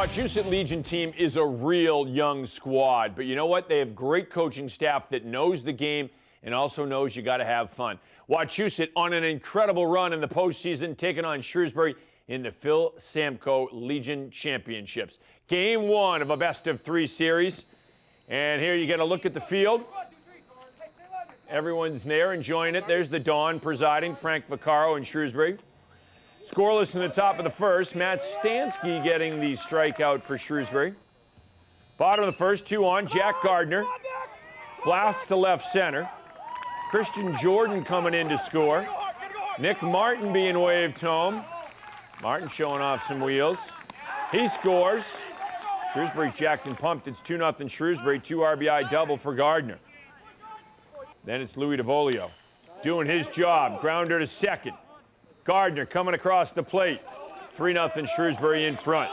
Wachusett Legion team is a real young squad, but you know what? They have great coaching staff that knows the game and also knows you got to have fun. Wachusett on an incredible run in the postseason, taking on Shrewsbury in the Phil Samko Legion Championships. Game one of a best-of-3 series, and here you get a look at the field. Everyone's there enjoying it. There's the Dawn presiding, Frank Vaccaro in Shrewsbury. Scoreless in the top of the first. Matt Stansky getting the strikeout for Shrewsbury. Bottom of the first, 2 on. Jack Gardner blasts to left center. Christian Jordan coming in to score. Nick Martin being waved home. Martin showing off some wheels. He scores. Shrewsbury's jacked and pumped. It's 2-0 Shrewsbury. 2 RBI double for Gardner. Then it's Louis DeVolio doing his job. Grounder to second. Gardner coming across the plate. 3-0 Shrewsbury in front.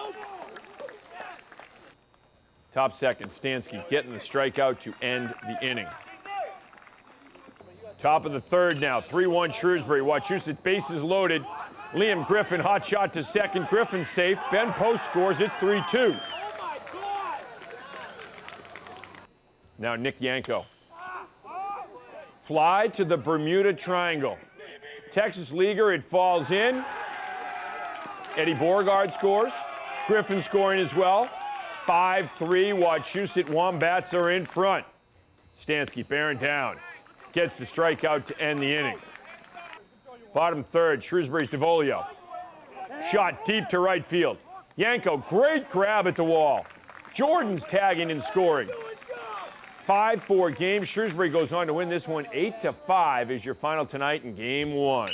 Top second, Stansky getting the strikeout to end the inning. Top of the third now, 3-1 Shrewsbury. Wachusett bases loaded. Liam Griffin, hot shot to second. Griffin's safe. Ben Post scores. It's 3-2. Now Nick Yanko. Fly to the Bermuda Triangle. Texas leaguer, it falls in. Eddie Beauregard scores. Griffin scoring as well. 5-3, Wachusett Wombats are in front. Stansky bearing down. Gets the strikeout to end the inning. Bottom third, Shrewsbury's DeVolio. Shot deep to right field. Yanko, great grab at the wall. Jordan's tagging and scoring. 5-4 game. Shrewsbury goes on to win this one 8-5 is your final tonight in game one.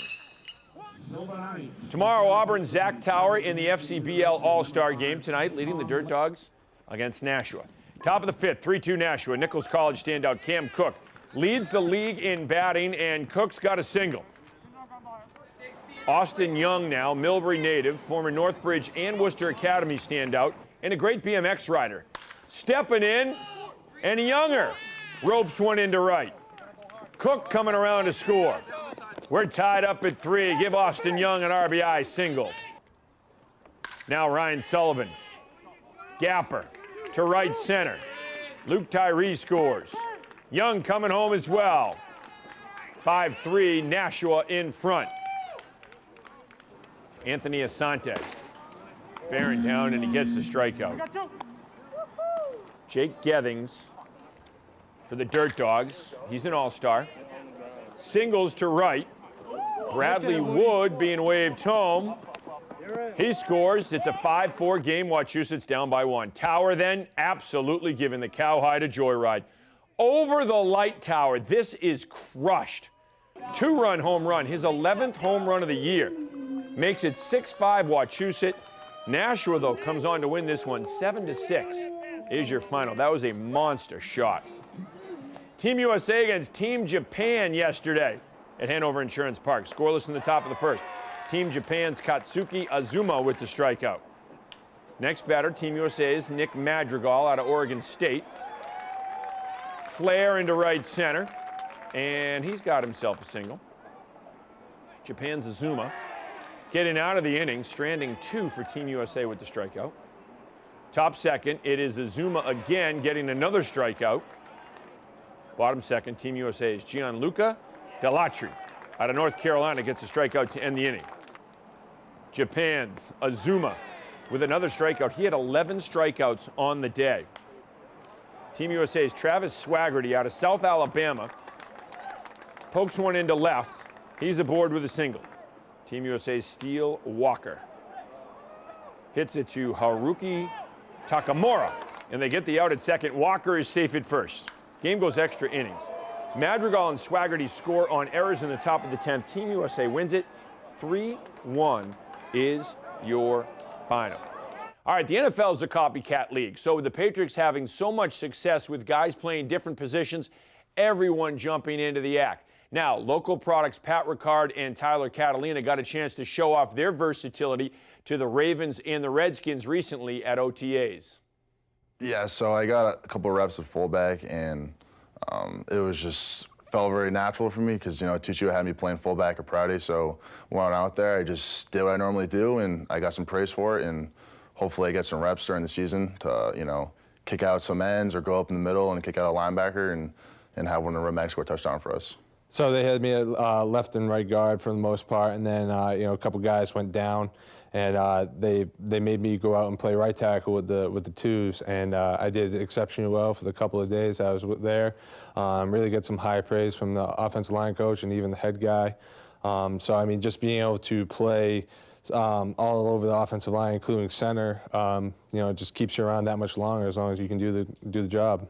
Tomorrow, Auburn, Zach Tower in the FCBL All-Star game tonight, leading the Dirt Dogs against Nashua. Top of the fifth, 3-2 Nashua. Nichols College standout Cam Cook leads the league in batting, and Cook's got a single. Austin Young now, Millbury native, former Northbridge and Worcester Academy standout, and a great BMX rider. Stepping in, and Younger ropes one into right. Cook coming around to score. We're tied up at 3. Give Austin Young an RBI single. Now Ryan Sullivan. Gapper to right center. Luke Tyree scores. Young coming home as well. 5-3, Nashua in front. Anthony Asante bearing down, and he gets the strikeout. Jake Gethings for the Dirt Dogs. He's an all-star. Singles to right. Bradley Wood being waved home. He scores. It's a 5-4 game. Wachusett's down by 1. Tower then absolutely giving the Cowhide a joyride. Over the light tower. This is crushed. 2-run home run. His 11th home run of the year. Makes it 6-5 Wachusett. Nashua, though, comes on to win this one 7-6 is your final. That was a monster shot. Team USA against Team Japan yesterday at Hanover Insurance Park. Scoreless in the top of the first. Team Japan's Katsuki Azuma with the strikeout. Next batter, Team USA's Nick Madrigal out of Oregon State. Flare into right center, and he's got himself a single. Japan's Azuma getting out of the inning, stranding 2 for Team USA with the strikeout. Top second, it is Azuma again getting another strikeout. Bottom second, Team USA's Gianluca Delatri out of North Carolina gets a strikeout to end the inning. Japan's Azuma with another strikeout. He had 11 strikeouts on the day. Team USA's Travis Swaggerty out of South Alabama pokes one into left. He's aboard with a single. Team USA's Steele Walker hits it to Haruki Takamura, and they get the out at second. Walker is safe at first. Game goes extra innings. Madrigal and Swaggerty score on errors in the top of the 10th. Team USA wins it. 3-1 is your final. All right, the NFL is a copycat league. So with the Patriots having so much success with guys playing different positions, everyone jumping into the act. Now, local products Pat Ricard and Tyler Catalina got a chance to show off their versatility to the Ravens and the Redskins recently at OTAs. Yeah, so I got a couple of reps at fullback, and it was just felt very natural for me because, you know, Tuccio had me playing fullback at Prouty, so when I went out there, I just did what I normally do, and I got some praise for it, and hopefully I get some reps during the season to, you know, kick out some ends or go up in the middle and kick out a linebacker and have one of the running backs score a touchdown for us. So they had me at left and right guard for the most part, and then you know, a couple guys went down, and they made me go out and play right tackle with the twos, and I did exceptionally well for the couple of days I was there. Really get some high praise from the offensive line coach and even the head guy. So I mean, just being able to play all over the offensive line, including center, you know, it just keeps you around that much longer as long as you can do the job.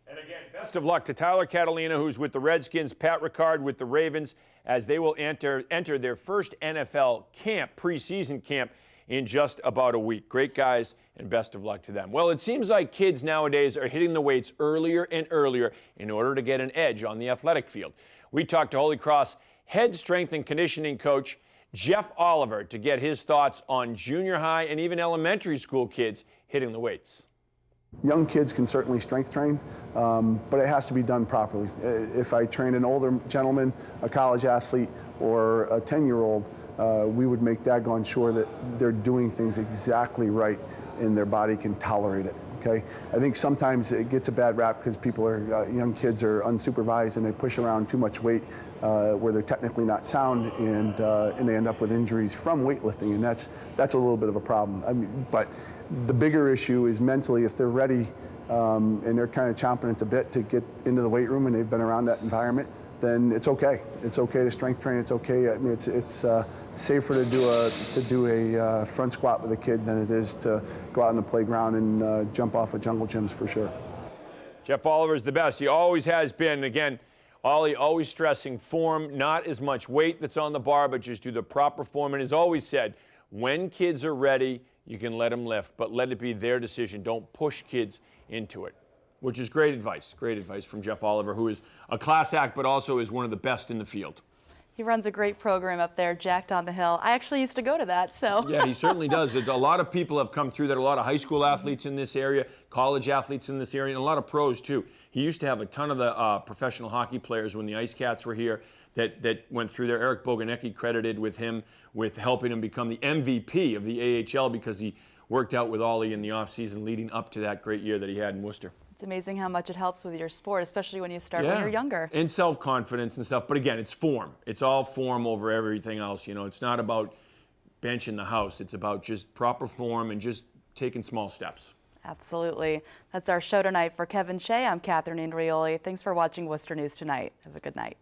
And again, best of luck to Tyler Catalina, who's with the Redskins, Pat Ricard with the Ravens, as they will enter their first NFL camp, preseason camp, in just about a week. Great guys, and best of luck to them. Well, it seems like kids nowadays are hitting the weights earlier and earlier in order to get an edge on the athletic field. We talked to Holy Cross head strength and conditioning coach Jeff Oliver to get his thoughts on junior high and even elementary school kids hitting the weights. Young kids can certainly strength train, but it has to be done properly. If I train an older gentleman, a college athlete, or a 10-year-old, we would make daggone sure that they're doing things exactly right and their body can tolerate it. Okay, I think sometimes it gets a bad rap because people are young kids are unsupervised and they push around too much weight where they're technically not sound, and they end up with injuries from weightlifting, and that's a little bit of a problem. I mean, but the bigger issue is mentally, if they're ready and they're kind of chomping at the bit to get into the weight room and they've been around that environment, then it's okay. It's okay to strength train. It's okay. I mean, it's safer to do a front squat with a kid than it is to go out on the playground and jump off of jungle gyms for sure. Jeff Oliver is the best. He always has been. Again, Ollie always stressing form, not as much weight that's on the bar, but just do the proper form. And has always said, when kids are ready, you can let them lift, but let it be their decision. Don't push kids into it, which is great advice. Great advice from Jeff Oliver, who is a class act, but also is one of the best in the field. He runs a great program up there, Jacked on the Hill. I actually used to go to that, so. Yeah, he certainly does. A lot of people have come through that, a lot of high school athletes in this area, college athletes in this area, and a lot of pros too. He used to have a ton of the professional hockey players when the Ice Cats were here that went through there. Eric Boganecki credited with him with helping him become the MVP of the AHL because he worked out with Ollie in the offseason leading up to that great year that he had in Worcester. It's amazing how much it helps with your sport, especially when you start when you're younger. And self-confidence and stuff. But again, it's form. It's all form over everything else. You know, it's not about benching the house. It's about just proper form and just taking small steps. Absolutely. That's our show tonight. For Kevin Shea, I'm Catherine Andrioli. Thanks for watching Worcester News Tonight. Have a good night.